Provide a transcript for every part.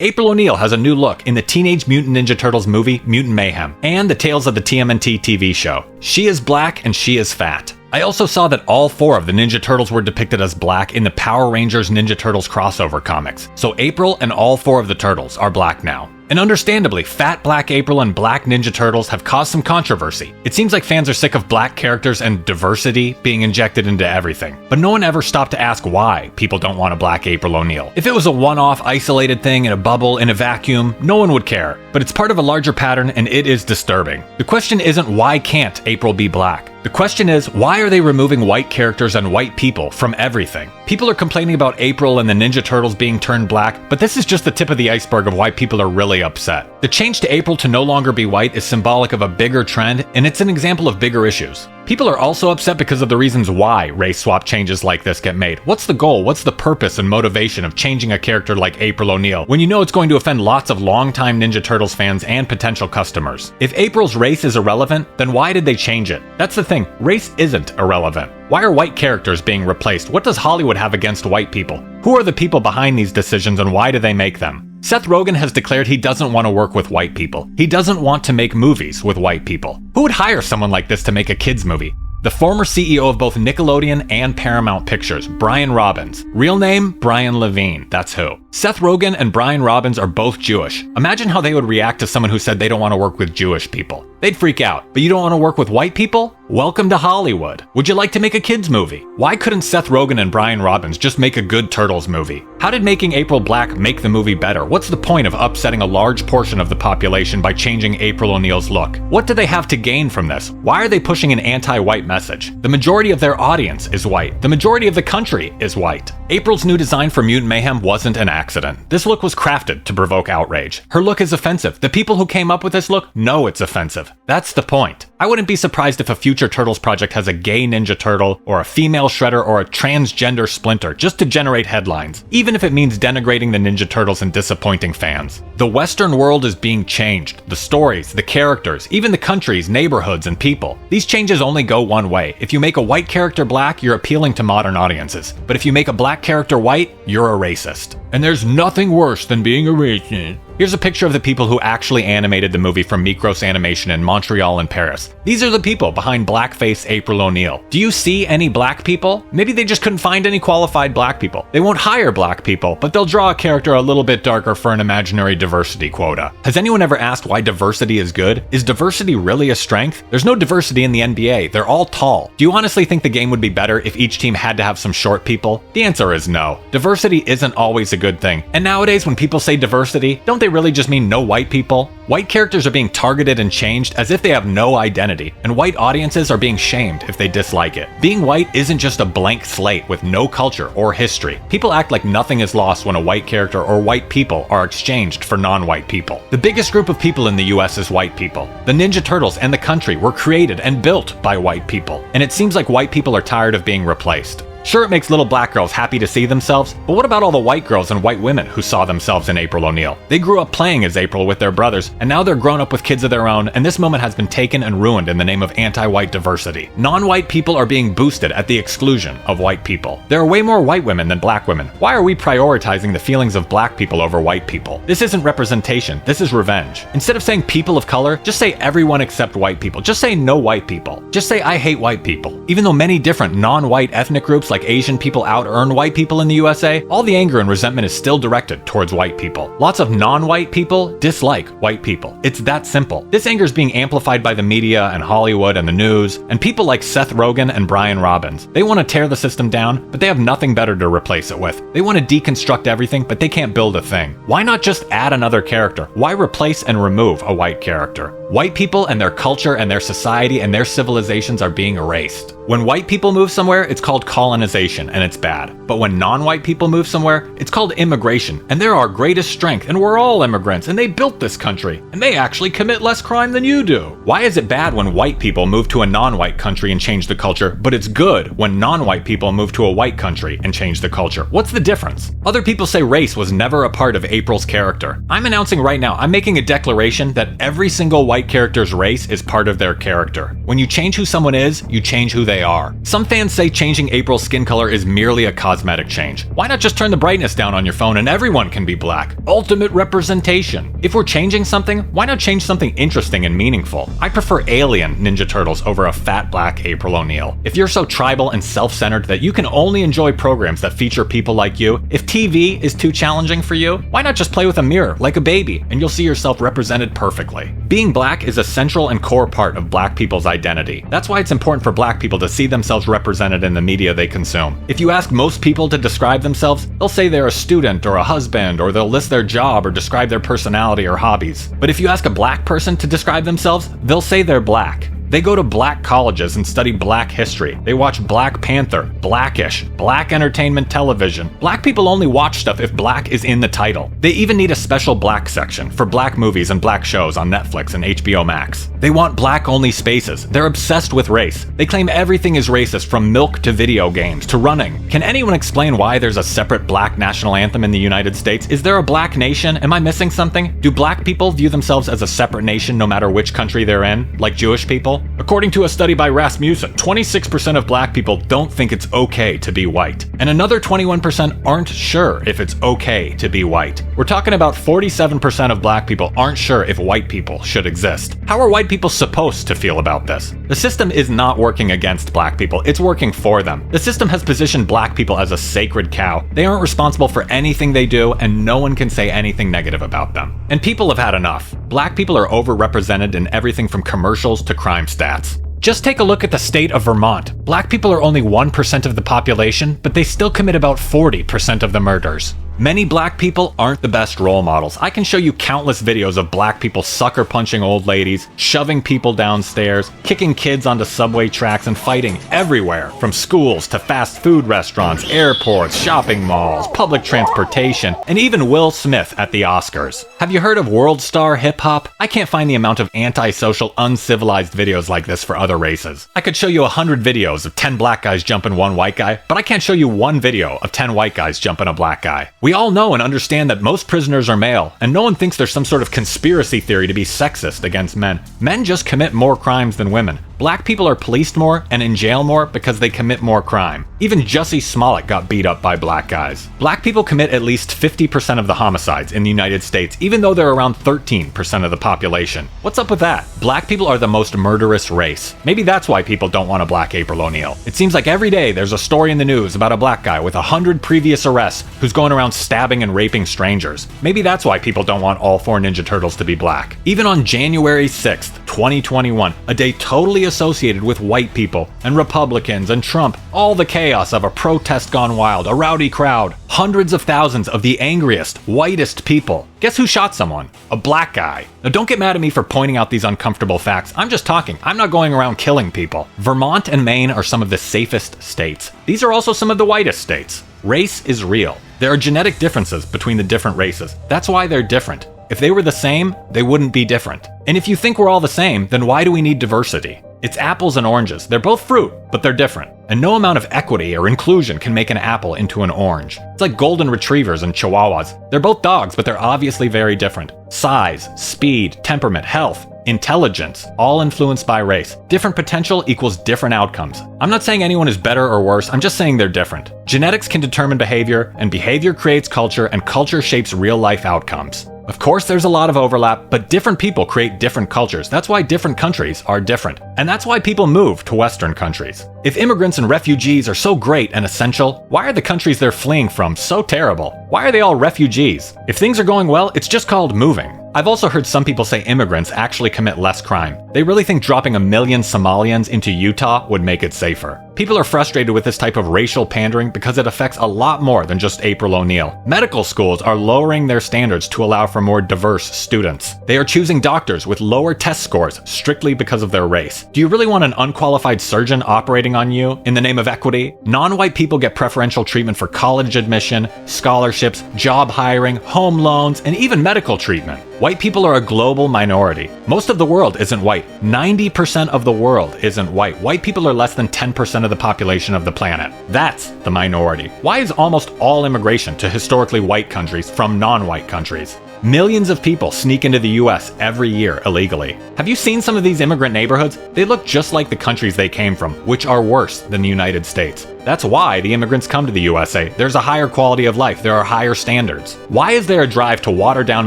April O'Neil has a new look in the Teenage Mutant Ninja Turtles movie Mutant Mayhem and the Tales of the TMNT TV show. She is black and she is fat. I also saw that all 4 of the Ninja Turtles were depicted as black in the Power Rangers Ninja Turtles crossover comics. So April and all 4 of the Turtles are black now. And understandably, fat black April and black Ninja Turtles have caused some controversy. It seems like fans are sick of black characters and diversity being injected into everything. But no one ever stopped to ask why people don't want a black April O'Neil. If it was a one-off isolated thing in a bubble, in a vacuum, no one would care. But it's part of a larger pattern and it is disturbing. The question isn't why can't April be black? The question is, why are they removing white characters and white people from everything? People are complaining about April and the Ninja Turtles being turned black, but this is just the tip of the iceberg of why people are really upset. The change to April to no longer be white is symbolic of a bigger trend, and it's an example of bigger issues. People are also upset because of the reasons why race swap changes like this get made. What's the goal? What's the purpose and motivation of changing a character like April O'Neil when you know it's going to offend lots of longtime Ninja Turtles fans and potential customers? If April's race is irrelevant, then why did they change it? That's the thing, race isn't irrelevant. Why are white characters being replaced? What does Hollywood have against white people? Who are the people behind these decisions and why do they make them? Seth Rogen has declared he doesn't want to work with white people. He doesn't want to make movies with white people. Who would hire someone like this to make a kids movie? The former CEO of both Nickelodeon and Paramount Pictures, Brian Robbins. Real name, Brian Levine, that's who. Seth Rogen and Brian Robbins are both Jewish. Imagine how they would react to someone who said they don't want to work with Jewish people. They'd freak out. But you don't want to work with white people? Welcome to Hollywood. Would you like to make a kids movie? Why couldn't Seth Rogen and Brian Robbins just make a good Turtles movie? How did making April black make the movie better? What's the point of upsetting a large portion of the population by changing April O'Neil's look? What do they have to gain from this? Why are they pushing an anti-white message? The majority of their audience is white. The majority of the country is white. April's new design for Mutant Mayhem wasn't an accident. This look was crafted to provoke outrage. Her look is offensive. The people who came up with this look know it's offensive. That's the point. I wouldn't be surprised if a future Turtles project has a gay Ninja Turtle, or a female Shredder, or a transgender Splinter, just to generate headlines, even if it means denigrating the Ninja Turtles and disappointing fans. The Western world is being changed. The stories, the characters, even the countries, neighborhoods, and people. These changes only go one way. If you make a white character black, you're appealing to modern audiences. But if you make a black character white, you're a racist. And there's nothing worse than being a racist. Here's a picture of the people who actually animated the movie from Mikros Animation in Montreal and Paris. These are the people behind blackface April O'Neil. Do you see any black people? Maybe they just couldn't find any qualified black people. They won't hire black people, but they'll draw a character a little bit darker for an imaginary diversity quota. Has anyone ever asked why diversity is good? Is diversity really a strength? There's no diversity in the NBA. They're all tall. Do you honestly think the game would be better if each team had to have some short people? The answer is no. Diversity isn't always a good thing. And nowadays when people say diversity, don't they really just mean no white people? White characters are being targeted and changed as if they have no identity, and white audiences are being shamed if they dislike it. Being white isn't just a blank slate with no culture or history. People act like nothing is lost when a white character or white people are exchanged for non-white people. The biggest group of people in the US is white people. The Ninja Turtles and the country were created and built by white people, and it seems like white people are tired of being replaced. Sure, it makes little black girls happy to see themselves, but what about all the white girls and white women who saw themselves in April O'Neil? They grew up playing as April with their brothers, and now they're grown up with kids of their own, and this moment has been taken and ruined in the name of anti-white diversity. Non-white people are being boosted at the exclusion of white people. There are way more white women than black women. Why are we prioritizing the feelings of black people over white people? This isn't representation, this is revenge. Instead of saying people of color, just say everyone except white people. Just say no white people. Just say I hate white people. Even though many different non-white ethnic groups like Asian people out-earn white people in the USA, all the anger and resentment is still directed towards white people. Lots of non-white people dislike white people. It's that simple. This anger is being amplified by the media and Hollywood and the news, and people like Seth Rogen and Brian Robbins. They want to tear the system down, but they have nothing better to replace it with. They want to deconstruct everything, but they can't build a thing. Why not just add another character? Why replace and remove a white character? White people and their culture and their society and their civilizations are being erased. When white people move somewhere, it's called colonization, and it's bad. But when non-white people move somewhere, it's called immigration, and they're our greatest strength, and we're all immigrants, and they built this country, and they actually commit less crime than you do. Why is it bad when white people move to a non-white country and change the culture, but it's good when non-white people move to a white country and change the culture? What's the difference? Other people say race was never a part of April's character. I'm announcing right now, I'm making a declaration that every single white white character's race is part of their character. When you change who someone is, you change who they are. Some fans say changing April's skin color is merely a cosmetic change. Why not just turn the brightness down on your phone and everyone can be black? Ultimate representation. If we're changing something, why not change something interesting and meaningful? I prefer alien Ninja Turtles over a fat black April O'Neil. If you're so tribal and self-centered that you can only enjoy programs that feature people like you, if TV is too challenging for you, why not just play with a mirror like a baby and you'll see yourself represented perfectly? Being black is a central and core part of black people's identity. That's why it's important for black people to see themselves represented in the media they consume. If you ask most people to describe themselves, they'll say they're a student or a husband, or they'll list their job or describe their personality or hobbies. But if you ask a black person to describe themselves, they'll say they're black. They go to black colleges and study black history. They watch Black Panther, Blackish, black entertainment television. Black people only watch stuff if black is in the title. They even need a special black section for black movies and black shows on Netflix and HBO Max. They want black-only spaces. They're obsessed with race. They claim everything is racist, from milk to video games to running. Can anyone explain why there's a separate black national anthem in the United States? Is there a black nation? Am I missing something? Do black people view themselves as a separate nation no matter which country they're in, like Jewish people? According to a study by Rasmussen, 26% of black people don't think it's okay to be white, and another 21% aren't sure if it's okay to be white. We're talking about 47% of black people aren't sure if white people should exist. How are white people supposed to feel about this? The system is not working against black people, it's working for them. The system has positioned black people as a sacred cow. They aren't responsible for anything they do, and no one can say anything negative about them. And people have had enough. Black people are overrepresented in everything from commercials to crime stats. Just take a look at the state of Vermont. Black people are only 1% of the population, but they still commit about 40% of the murders. Many black people aren't the best role models. I can show you countless videos of black people sucker punching old ladies, shoving people downstairs, kicking kids onto subway tracks, and fighting everywhere, from schools to fast food restaurants, airports, shopping malls, public transportation, and even Will Smith at the Oscars. Have you heard of world star hip hop? I can't find the amount of antisocial, uncivilized videos like this for other races. I could show you 100 videos of 10 black guys jumping one white guy, but I can't show you one video of 10 white guys jumping a black guy. We all know and understand that most prisoners are male, and no one thinks there's some sort of conspiracy theory to be sexist against men. Men just commit more crimes than women. Black people are policed more and in jail more because they commit more crime. Even Jussie Smollett got beat up by black guys. Black people commit at least 50% of the homicides in the United States, even though they're around 13% of the population. What's up with that? Black people are the most murderous race. Maybe that's why people don't want a black April O'Neil. It seems like every day there's a story in the news about a black guy with 100 previous arrests who's going around stabbing and raping strangers. Maybe that's why people don't want all 4 Ninja Turtles to be black. Even on January 6th, 2021, a day totally associated with white people and Republicans and Trump, all the chaos of a protest gone wild, a rowdy crowd, hundreds of thousands of the angriest, whitest people. Guess who shot someone? A black guy. Now don't get mad at me for pointing out these uncomfortable facts. I'm just talking. I'm not going around killing people. Vermont and Maine are some of the safest states. These are also some of the whitest states. Race is real. There are genetic differences between the different races. That's why they're different. If they were the same, they wouldn't be different. And if you think we're all the same, then why do we need diversity? It's apples and oranges. They're both fruit, but they're different. And no amount of equity or inclusion can make an apple into an orange. It's like golden retrievers and chihuahuas. They're both dogs, but they're obviously very different. Size, speed, temperament, health, intelligence, all influenced by race. Different potential equals different outcomes. I'm not saying anyone is better or worse, I'm just saying they're different. Genetics can determine behavior, and behavior creates culture, and culture shapes real-life outcomes. Of course, there's a lot of overlap, but different people create different cultures. That's why different countries are different. And that's why people move to Western countries. If immigrants and refugees are so great and essential, why are the countries they're fleeing from so terrible? Why are they all refugees? If things are going well, it's just called moving. I've also heard some people say immigrants actually commit less crime. They really think dropping 1 million Somalians into Utah would make it safer. People are frustrated with this type of racial pandering because it affects a lot more than just April O'Neil. Medical schools are lowering their standards to allow for more diverse students. They are choosing doctors with lower test scores strictly because of their race. Do you really want an unqualified surgeon operating on you in the name of equity? Non-white people get preferential treatment for college admission, scholarships, job hiring, home loans, and even medical treatment. White people are a global minority. Most of the world isn't white. 90% of the world isn't white. White people are less than 10% of the population of the planet. That's the minority. Why is almost all immigration to historically white countries from non-white countries? Millions of people sneak into the US every year illegally. Have you seen some of these immigrant neighborhoods? They look just like the countries they came from, which are worse than the United States. That's why the immigrants come to the USA. There's a higher quality of life. There are higher standards. Why is there a drive to water down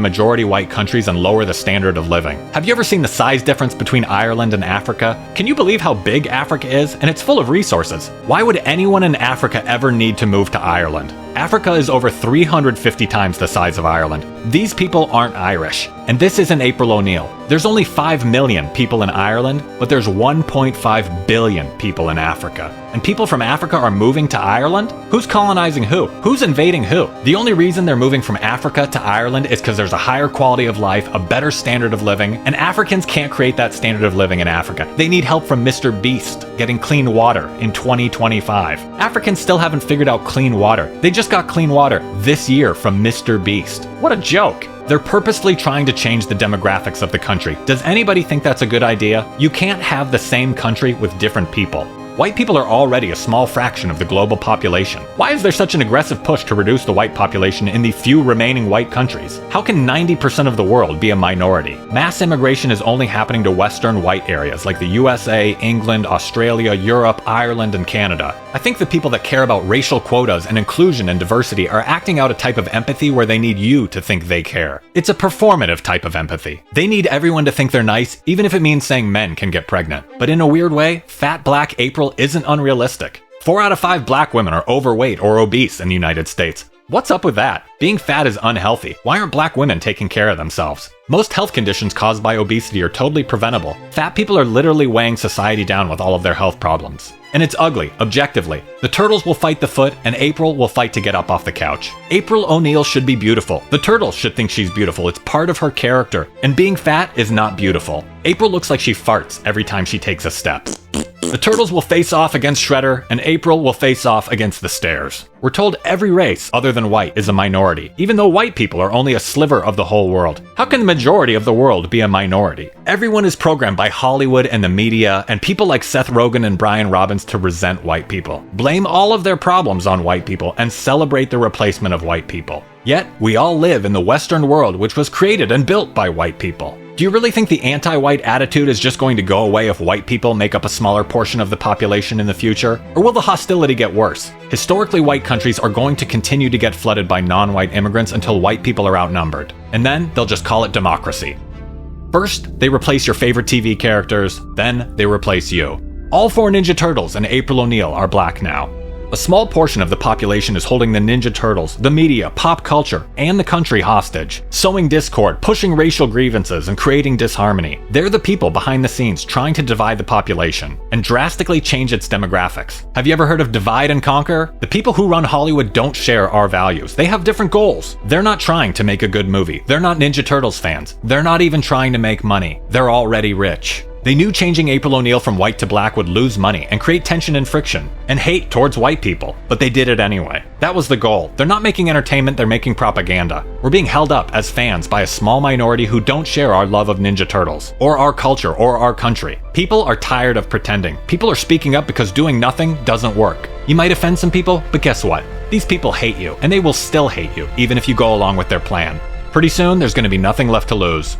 majority white countries and lower the standard of living? Have you ever seen the size difference between Ireland and Africa? Can you believe how big Africa is? And it's full of resources. Why would anyone in Africa ever need to move to Ireland? Africa is over 350 times the size of Ireland. These people aren't Irish. And this isn't April O'Neil. There's only 5 million people in Ireland, but there's 1.5 billion people in Africa. And people from Africa are moving to Ireland? Who's colonizing who? Who's invading who? The only reason they're moving from Africa to Ireland is because there's a higher quality of life, a better standard of living, and Africans can't create that standard of living in Africa. They need help from Mr. Beast getting clean water in 2025. Africans still haven't figured out clean water. They just got clean water this year from Mr. Beast. What a joke! They're purposefully trying to change the demographics of the country. Does anybody think that's a good idea? You can't have the same country with different people. White people are already a small fraction of the global population. Why is there such an aggressive push to reduce the white population in the few remaining white countries? How can 90% of the world be a minority? Mass immigration is only happening to Western white areas like the USA, England, Australia, Europe, Ireland, and Canada. I think the people that care about racial quotas and inclusion and diversity are acting out a type of empathy where they need you to think they care. It's a performative type of empathy. They need everyone to think they're nice, even if it means saying men can get pregnant. But in a weird way, fat black April isn't unrealistic. 4 out of 5 black women are overweight or obese in the United States. What's up with that? Being fat is unhealthy. Why aren't black women taking care of themselves? Most health conditions caused by obesity are totally preventable. Fat people are literally weighing society down with all of their health problems. And it's ugly, objectively. The turtles will fight the foot, and April will fight to get up off the couch. April O'Neil should be beautiful. The turtles should think she's beautiful. It's part of her character. And being fat is not beautiful. April looks like she farts every time she takes a step. The turtles will face off against Shredder, and April will face off against the stairs. We're told every race other than white is a minority, even though white people are only a sliver of the whole world. How can the majority of the world be a minority? Everyone is programmed by Hollywood and the media, and people like Seth Rogen and Brian Robbins to resent white people. Blame all of their problems on white people and celebrate the replacement of white people. Yet, we all live in the Western world, which was created and built by white people. Do you really think the anti-white attitude is just going to go away if white people make up a smaller portion of the population in the future? Or will the hostility get worse? Historically, white countries are going to continue to get flooded by non-white immigrants until white people are outnumbered. And then they'll just call it democracy. First, they replace your favorite TV characters, then they replace you. All 4 Ninja Turtles and April O'Neil are black now. A small portion of the population is holding the Ninja Turtles, the media, pop culture, and the country hostage, sowing discord, pushing racial grievances, and creating disharmony. They're the people behind the scenes trying to divide the population and drastically change its demographics. Have you ever heard of divide and conquer? The people who run Hollywood don't share our values. They have different goals. They're not trying to make a good movie. They're not Ninja Turtles fans. They're not even trying to make money. They're already rich. They knew changing April O'Neil from white to black would lose money and create tension and friction, and hate towards white people, but they did it anyway. That was the goal. They're not making entertainment, they're making propaganda. We're being held up as fans by a small minority who don't share our love of Ninja Turtles, or our culture, or our country. People are tired of pretending. People are speaking up because doing nothing doesn't work. You might offend some people, but guess what? These people hate you, and they will still hate you, even if you go along with their plan. Pretty soon, there's going to be nothing left to lose.